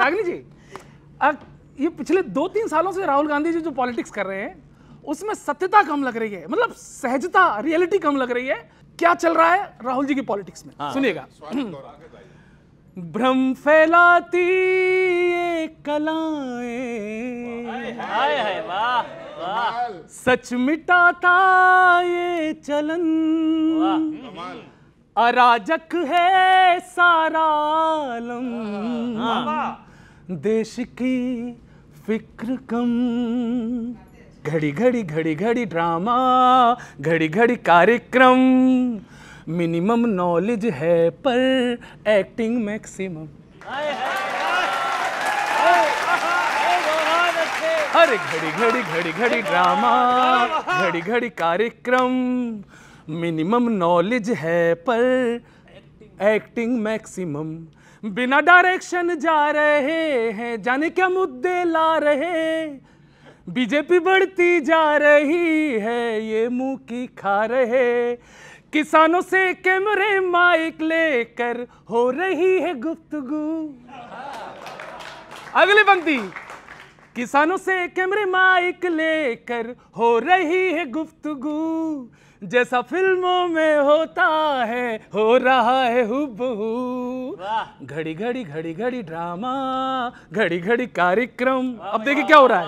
रागिनी जी, ये पिछले 2-3 सालों से राहुल गांधी जी जो पॉलिटिक्स कर रहे हैं उसमें सत्यता कम लग रही है, मतलब सहजता, रियलिटी कम लग रही है। क्या चल रहा है राहुल जी की पॉलिटिक्स में? सुनिएगा। भ्रम फैलाती ये कलाएं, सच मिटाता ये चलन, अराजक है सारा आलम, देश की फिक्र कम, घड़ी घड़ी घड़ी घड़ी ड्रामा, घड़ी घड़ी कार्यक्रम, मिनिमम नॉलेज है पर एक्टिंग मैक्सिमम। अरे घड़ी घड़ी घड़ी घड़ी ड्रामा, घड़ी घड़ी कार्यक्रम, मिनिमम नॉलेज है पर एक्टिंग मैक्सिमम। बिना डायरेक्शन जा रहे हैं, जाने क्या मुद्दे ला रहे, बीजेपी बढ़ती जा रही है ये मुंह की खा रहे, किसानों से कैमरे माइक लेकर हो रही है गुफ्तगू। अगली पंक्ति, किसानों से कैमरे माइक लेकर हो रही है गुफ्तगू, जैसा फिल्मों में होता है हो रहा है हुबहू। घड़ी घड़ी घड़ी घड़ी ड्रामा, घड़ी घड़ी कार्यक्रम। अब देखिए क्या हो रहा है,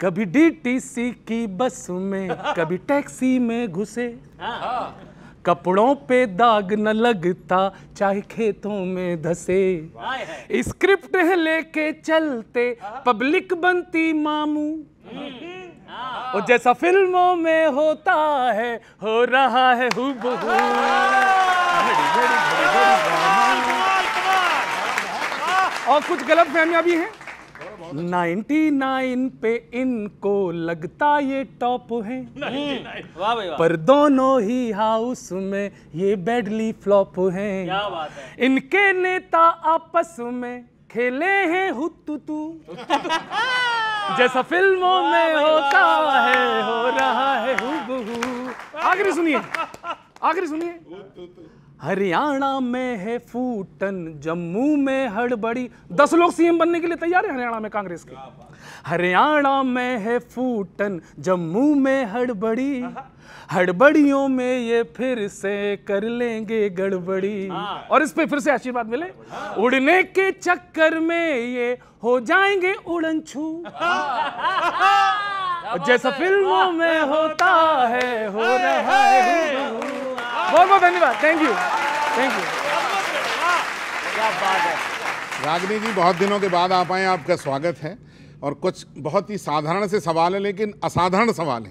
कभी डीटीसी की बस में, कभी टैक्सी में घुसे, कपड़ों पे दाग न लगता चाहे खेतों में धसे, स्क्रिप्ट है लेके चलते पब्लिक बनती मामू, और जैसा फिल्मों में होता है हो रहा है हुबहू। और कुछ गलत फहमियां भी हैं। 99 पे इनको लगता ये टॉप है, पर दोनों ही हाउस में ये बैडली फ्लॉप हैं। क्या बात है। इनके नेता आपस में खेले हैं हुतुतु, जैसा फिल्मों में होता है हो रहा है हुबहू। आखिरी सुनिए, आखिरी सुनिए। हरियाणा में है फूटन, जम्मू में हड़बड़ी। 10 लोग सीएम बनने के लिए तैयार है हरियाणा में कांग्रेस के। हरियाणा में है फूटन, जम्मू में हड़बड़ी, हड़बड़ियों में ये फिर से कर लेंगे गड़बड़ी, और इस पे फिर से आशीर्वाद मिले। उड़ने के चक्कर में ये हो जाएंगे उड़नछू, जैसा फिल्मों में होता है हो रहा है। बहुत बहुत धन्यवाद, थैंक यू, थैंक यू। क्या बात है रागिनी जी, बहुत दिनों के बाद आप आए, आपका स्वागत है। और कुछ बहुत ही साधारण से सवाल है लेकिन असाधारण सवाल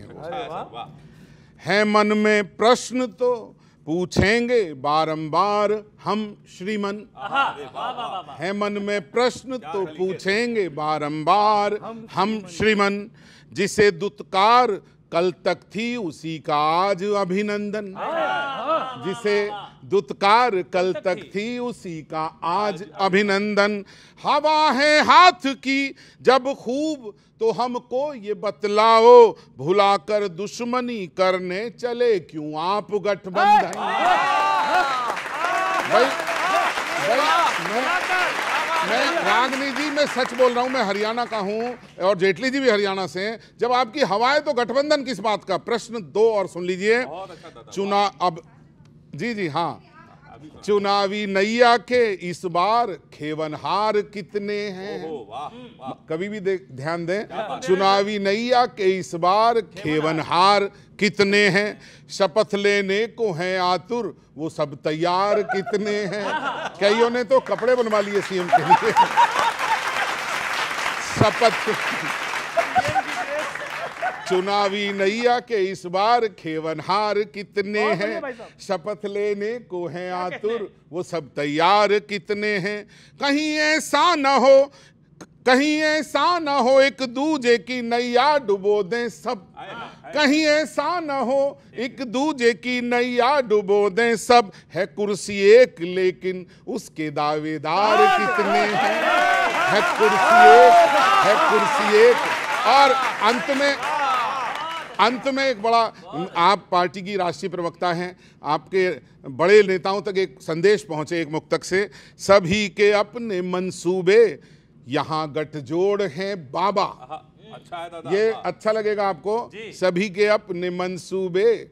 है मन में प्रश्न तो पूछेंगे बारंबार हम श्रीमन, है मन में प्रश्न तो पूछेंगे बारंबार हम श्रीमन, जिसे दुत्कार कल तक थी उसी का आज अभिनंदन, जिसे दुत्कार कल तक थी उसी का आज अभिनंदन। हवा है हाथ की जब खूब तो हमको ये बतलाओ, भुलाकर दुश्मनी करने चले क्यों आप गठबंधन। मैं रागिनी जी, मैं सच बोल रहा हूं, मैं हरियाणा का हूं और जेटली जी भी हरियाणा से हैं। जब आपकी हवा है तो गठबंधन किस बात का। प्रश्न 2 और सुन लीजिए। अब जी हाँ, चुनावी नैया के इस बार खेवनहार कितने हैं। कभी भी ध्यान दें, चुनावी नैया के इस बार खेवनहार कितने हैं। शपथ लेने को हैं आतुर वो सब तैयार कितने हैं। कईयों ने तो कपड़े बनवा लिए सीएम के लिए। शपथ चुनावी नैया के इस बार खेवनहार कितने हैं। शपथ लेने को हैं आतुर वो सब तैयार कितने हैं। कहीं ऐसा न हो एक दूजे की नैया डुबो दें सब। कहीं ऐसा न हो एक दूजे की नैया डुबो दें सब। है कुर्सी एक लेकिन उसके दावेदार कितने हैं। है कुर्सी एक और अंत में अंत में एक बड़ा, आप पार्टी की राष्ट्रीय प्रवक्ता हैं, आपके बड़े नेताओं तक एक संदेश पहुंचे एक मुक्तक से, सभी के अपने मंसूबे यहाँ गठजोड़ हैं बाबा। अच्छा है दादा, ये अच्छा लगेगा आपको। सभी के अपने मंसूबे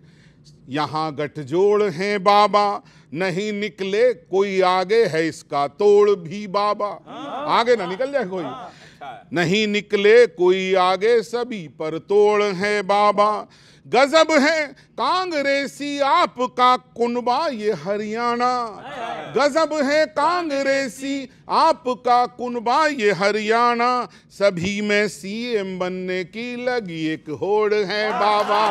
यहाँ गठजोड़ हैं बाबा, नहीं निकले कोई आगे है इसका तोड़ भी बाबा। आगे ना निकल जाए कोई, नहीं निकले कोई आगे सभी पर तोड़ है बाबा। गजब है कांग्रेसी आपका कुनबा ये हरियाणा, गजब है कांग्रेसी आपका कुनबा ये हरियाणा, सभी में सीएम बनने की लगी एक होड़ है बाबा।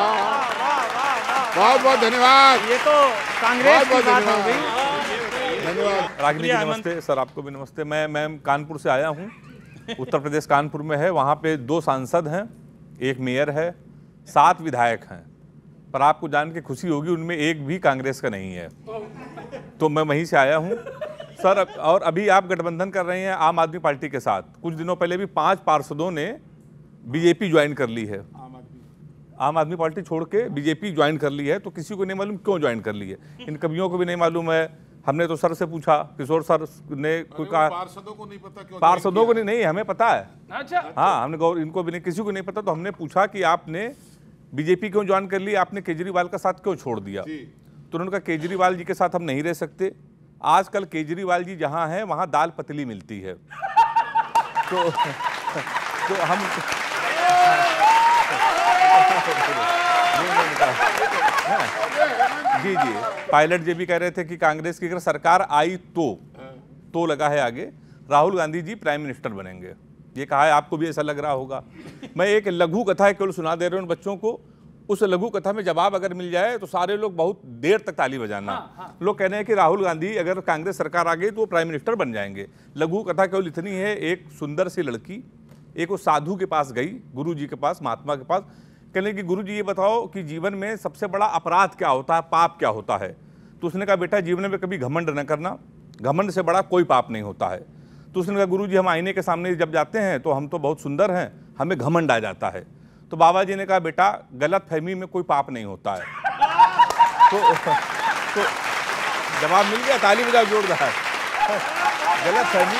बहुत बहुत धन्यवाद। ये तो कांग्रेस की बात हो गई। धन्यवाद। रागिनी जी नमस्ते, सर आपको भी नमस्ते। मैं कानपुर से आया हूँ, उत्तर प्रदेश कानपुर में है। वहाँ पे 2 सांसद हैं, एक मेयर है, 7 विधायक हैं, पर आपको जान के खुशी होगी उनमें एक भी कांग्रेस का नहीं है। तो मैं वहीं से आया हूँ सर। और अभी आप गठबंधन कर रहे हैं आम आदमी पार्टी के साथ। कुछ दिनों पहले भी 5 पार्षदों ने बीजेपी ज्वाइन कर ली है, आम आदमी पार्टी छोड़ के बीजेपी ज्वाइन कर ली है। तो किसी को नहीं मालूम क्यों ज्वाइन कर ली है, इन कवियों को भी नहीं मालूम है। हमने तो सर से पूछा, किशोर सर ने कोई कहा पार्षदों को नहीं पता क्यों? पार्षदों को नहीं, हमें पता है। अच्छा, हाँ, हमने गौर, इनको भी नहीं, किसी को नहीं पता। तो हमने पूछा कि आपने बीजेपी क्यों ज्वाइन कर ली, आपने केजरीवाल का साथ क्यों छोड़ दिया? तो उन्होंने कहा केजरीवाल जी के साथ हम नहीं रह सकते। आजकल केजरीवाल जी जहाँ हैं वहाँ दाल पतली मिलती है। तो हम जी पायलट जी भी कह रहे थे कि कांग्रेस की अगर सरकार आई तो लगा है आगे राहुल गांधी जी प्राइम मिनिस्टर बनेंगे, ये कहा है। आपको भी ऐसा लग रहा होगा। मैं एक लघु कथा केवल सुना दे रहा हूँ बच्चों को। उस लघु कथा में जवाब अगर मिल जाए तो सारे लोग बहुत देर तक ताली बजाना। लोग कह रहे हैं कि राहुल गांधी अगर कांग्रेस सरकार आ गई तो वो प्राइम मिनिस्टर बन जाएंगे। लघु कथा केवल इतनी है, एक सुंदर सी लड़की एक वो साधु के पास गई, गुरु जी के पास, महात्मा के पास। कहने कि गुरु जी ये बताओ कि जीवन में सबसे बड़ा अपराध क्या होता है, पाप क्या होता है? तो उसने कहा बेटा जीवन में कभी घमंड न करना, घमंड से बड़ा कोई पाप नहीं होता है। तो उसने कहा गुरु जी हम आईने के सामने जब जाते हैं तो हम तो बहुत सुंदर हैं, हमें घमंड आ जाता है। तो बाबा जी ने कहा बेटा गलत फहमी में कोई पाप नहीं होता है। तो जवाब मिल गया, ताली बजाओ जोरदार। गलत फहमी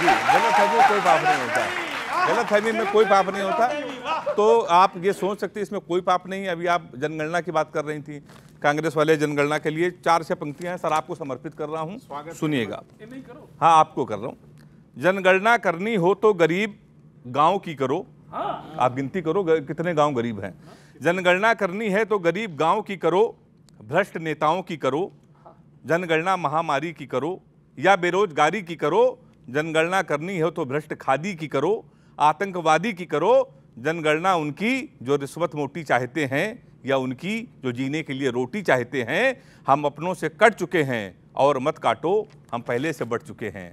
में कोई पाप नहीं होता है, गलत फहमी में कोई पाप नहीं होता। तो आप ये सोच सकते हैं इसमें कोई पाप नहीं है। अभी आप जनगणना की बात कर रही थी, कांग्रेस वाले जनगणना के लिए 4-6 पंक्तियां हैं सर, आपको समर्पित कर रहा हूं, सुनिएगा। हाँ आपको कर रहा हूं। जनगणना करनी हो तो गरीब गांव की करो। आप गिनती करो कितने गांव गरीब हैं। जनगणना करनी है तो गरीब गांव की करो, भ्रष्ट नेताओं की करो। जनगणना महामारी की करो या बेरोजगारी की करो। जनगणना करनी हो तो भ्रष्ट खादी की करो, आतंकवादी की करो। जनगणना उनकी जो रिश्वत मोटी चाहते हैं या उनकी जो जीने के लिए रोटी चाहते हैं। हम अपनों से कट चुके हैं और मत काटो, हम पहले से बढ़ चुके हैं।